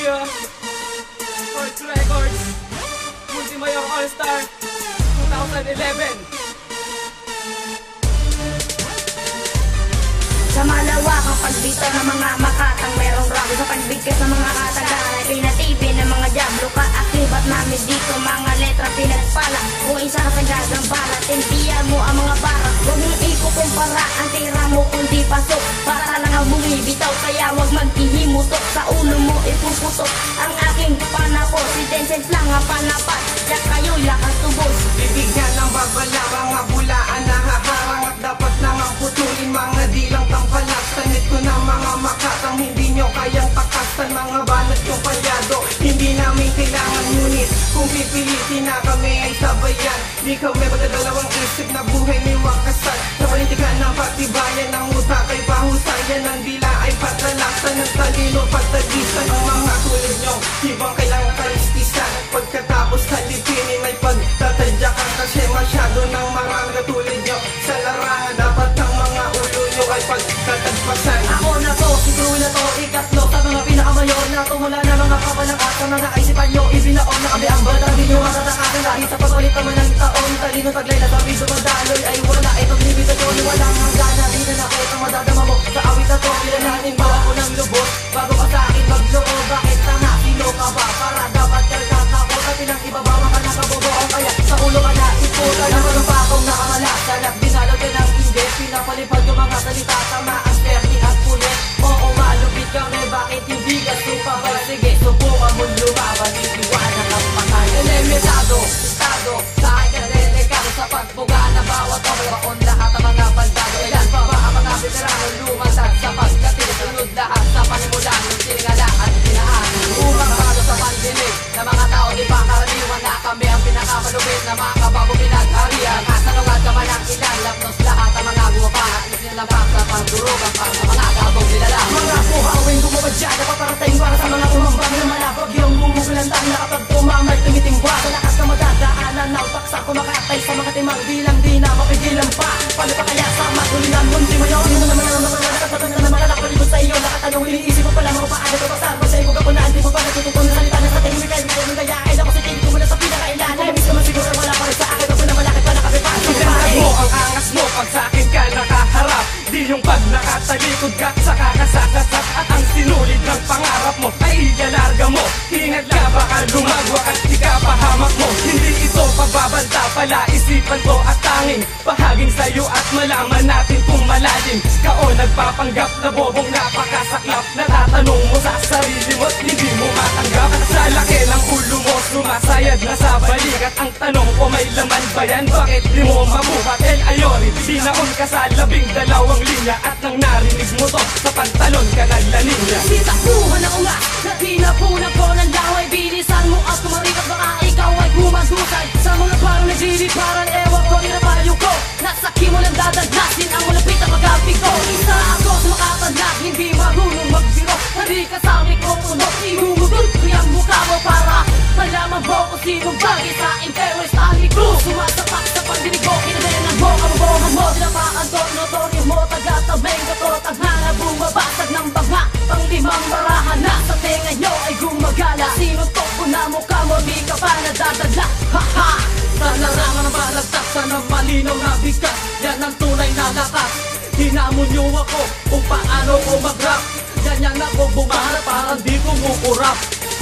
Studio, Sports Records, Multimayor All-Star 2011. Sa malawakang pagbita ng mga makatang merong rap. Sa pagbigkas ng mga katagang ay pinatibin ng mga diablo. Kaakibat namin dito mga letra pinagpala. Kung isa ka sa gagang bala, timpiyan mo ang mga barak. Huwag mong ikukumpara ang tira mo kundi pasok. Para lang ang bumibitaw, kaya huwag maghihimutok. Sa ulo mo ipuputok ang aking panako. Si Tencent lang ang panapat, diyak kayo'y lakas tubos. Bibigyan ng babala, mga bulaan na haharang. At dapat nang ang putulin mga dilang tangkalas. Tanit ko ng mga makatang hindi nyo kayang takastan. Mga banat yung palyado, hindi namin kailangan. Ngunit kung pipilitin na kami ay sabayan. Di kami magdadalawang isip na buhay may wakasan. Sa panindigan ng patibayan ng utak ay pahusayan. Ng dila ay patalaksan ng talino pagtagisan. Ang mga tulad nyo, ibang kailangan kalistisan. Pagkatapos halipinin ay pagtatadyakan. Kasi masyado ng mga katulad nyo sa larangan. Dapat ang mga ulo nyo ay pagtatagpasan. Ako na to, si Crew na to, ikatlo sa mga pinakamayor na tumula na mga kapalang at sa mga kaisipan nyo. Ibinaon na kami ang bata, di nyo matatakasan. Dahil sa pagpalit naman ng taon, talino taglay na sa piso madaloy ay wala. Itong limitasyon, walang hanggan. Di na nakita madadama mo sa awit na to. Kilalanin mo ako ng lubos bago ka sa akin magloko. Bakit ka na, sino ka ba? Para dapat kalkaka ko sa pinang-ibabawa ka na kaboboong. Kaya sa ulo ka na iputa na mga pakong nakamalasal. Binalot ka ng hindi, pinapalipad yung mga salita. Tama ang sterti at pulit. Oo, malupit kami, bakit hindi ka sumabay? Sige, subukan mo lumaban, itiwanan ang patay. Elementado, estado, sa akin ka delikado sa pagbuga na bawat obraon. Lahat ang mga bandado, ilan pa ba ang mga veterano lumasad sa pagdating? Sunod lahat sa panimulan, yung siningala at pinaan. Umangkado sa pandinig na mga tao di pa karaniwan na kami ang pinakamalupit na mga kabago pinag-arian. Kasanungan ka man ang ilan, lapnos lahat ang mga guwapa at isnilampang sa pagdurugan pang sa mga gabong nilala. Mga buhawin gumabad dyan, napaparating para sa mga umambang na malabag. Yung bumukulantang na kapag tumamay tumitingwa. Sa lakas na madadaanan na upaksak kumakatay sa mga timang bilang di na mapigilan pa. Paano pa kaya sa matulinan mundi mo yun? Sino naman ang mga nakatatan na naman anak palibot sa iyo? Nakatanong iniisip mo pala mga paano ito pasar mo sa iyo ka po na hindi mo pa natututo na salita na sa tingin mo ngayon ng gayain ako sa tingin ko mula sa pinakailan. Namiss naman siguro wala pa rin sa akin ako na malaki pa nakapipan. Itanag mo ang angas mo pag sa akin ka nakaharap. Di yung pag nakatalikod ka sa kakasakasat. At ang sinulid ng pangarap mo ay iyalarga mo. Ingat ka baka lumagwa at ikapahamak mo. Hindi ito pagbabanta pala isipan ko at tanging bahaging sa'yo at malaman natin kung malalim ka o nagpapanggap na bobong napakasaklap. Natatanong mo sa sarili mo at hindi mo matanggap. At sa laki ng ulo mo sumasayad na sa balikat. Ang tanong ko may laman ba yan? Bakit di mo mabuhat? El Ayori, dinaon ka sa 12 linya. At nang narinig mo to sa pantalon ka naglalinya. Sitakuhan ako nga na pinapunan ko ng laway. Bilisan mo at kumarikat baka ikaw ay gumagusay. Sa mga parang nagliliparan ewan ko nirapayo ko. Nasa kimulang dadaglasin ang malapit na pag-abig ko. Isa ako sa makatanlag, hindi marunong magbiro. Hindi kasami ko tunok, inuugod ko yung mukha mo para malaman mo kung sino bagay sa impero. Stanley Cruz, sumasapak sa pandinig ko. Kinadayan mo, kamubohan mo, dinapakan ko. Notoryo mo, taga-tabeng ko to. Taghanga, bumabasag ng banga. Panglimang barahan na sa tenga nyo ay gumagala. Sino to? Una mukha mo, di ka pa nadadala. Ha ha! Sa larangan ng balagtaksan ng malinaw na bigkas. Yan ang tunay na lakas. Hinamon niyo ako kung paano ko mag-rap. Ganyan ako bumaharap parang di kumukurap.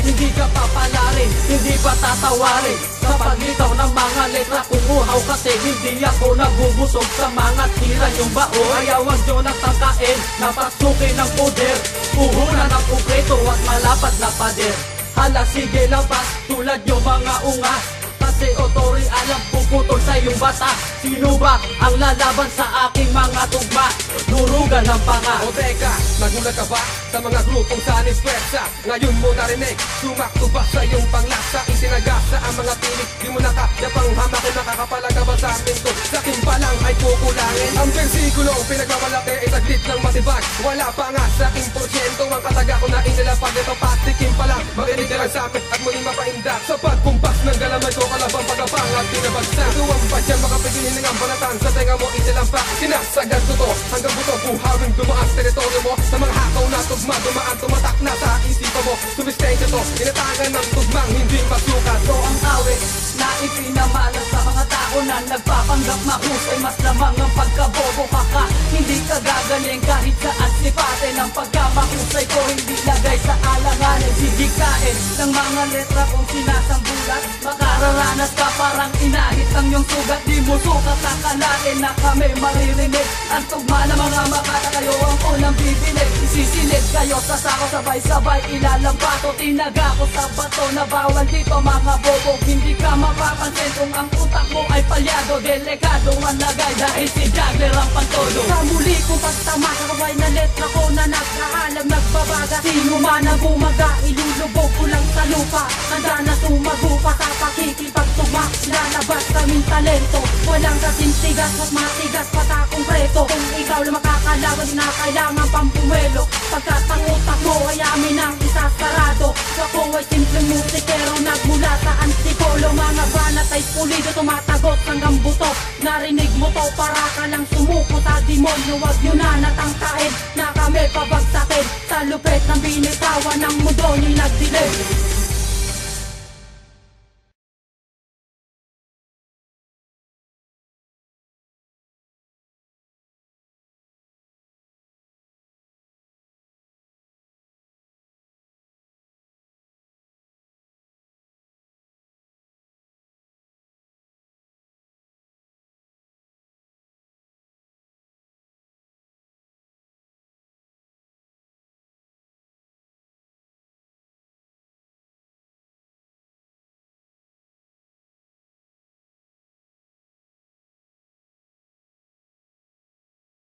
Hindi ka papalarin, hindi pa tatawarin. Sa paglitaw ng mga letra kumuhaw kasi hindi ako nagubusog sa mga tira yung bao. Kaya wag nyo natangkain, napasukin ng poder. Puhunan ng kumpleto at malapad na pader. Hala sige labas, tulad yung mga ungas. Kasi otori alam puputol sa iyong bata. Sino ba ang lalaban sa aking mga tugma? Durugan ng panga. O teka, nagulat ka ba sa mga grupong saan ispersa? Ngayon mo narinig, sumakto ba sa iyong panglasa? Isinagasa ang mga pinig, di mo nakayapang hamakin. Nakakapalag ba sa amin to? Sa akin pa lang ay kukulangin. Ang versikulong pinagmamalaki ay saglit lang matibag. Wala pa nga sa aking porsyento ang kataga ko na inilapag. Ito patikim pa lang, makinig ka lang sa akin at muling mapaindak. Sa pagkumpas ng galamay ko kalabang pagabang at binabagsak. Tuwang ba dyan makapigilin ng ambanatan? Sa tenga mo isilampak, sinasagad ko to hanggang buto buhawing dumaan sa teritoryo mo. Sa mga hakaw na tugma, dumaan tumatak na sa isipan respeto mo, sumistensya to, inatagan ng tugmang hindi masukat. Ito ang awit na ipinamalas sa mga tao na nagpapanggap mahusay. Mas lamang ang pagkabobo ka, hindi ka gagaling kahit saan sipatin. Ang pagkamahusay ko hindi lagay sa alanganin, sigikain ng mga letra kong sinasambulat. Makararanas ka parang inahit ang iyong sugat. Di mo sukat akalain na kami maririnig. Ang tugma ng mga makata, kayo ang unang bibinig. Isisilid kayo sa sako, sabay-sabay ilalampato. Tinaga ko sa bato na bawal dito mga bobo. Hindi ka mapapansin kung ang utak mo ay palyado. Delikado ang lagay dahil si juggler ang pantodo. Sa muli kong pagtama sa kabay na letra ko na nagkaalam nagbabaga. Sino man ang bumaga, ilulubog ko lang sa lupa. Handa na sumagupa sa pakikipagtugma. Lalabas kaming talento, walang kasintigas at matigas patakong preto. Kung ikaw lang makakalaban, di na kailangan pang pumelo. Pagkat ang utak mo ay amin ang isasarado. Ako ay simpleng musikero nagmula sa Antipolo. Mga banat ay pulido, tumatagot hanggang buto. Narinig mo to, para ka lang sumuko sa demonyo. Huwag nyo na natangkain na kami pabagsakin. Sa lupit ng binitawan ng mundo nyo'y nagdilim.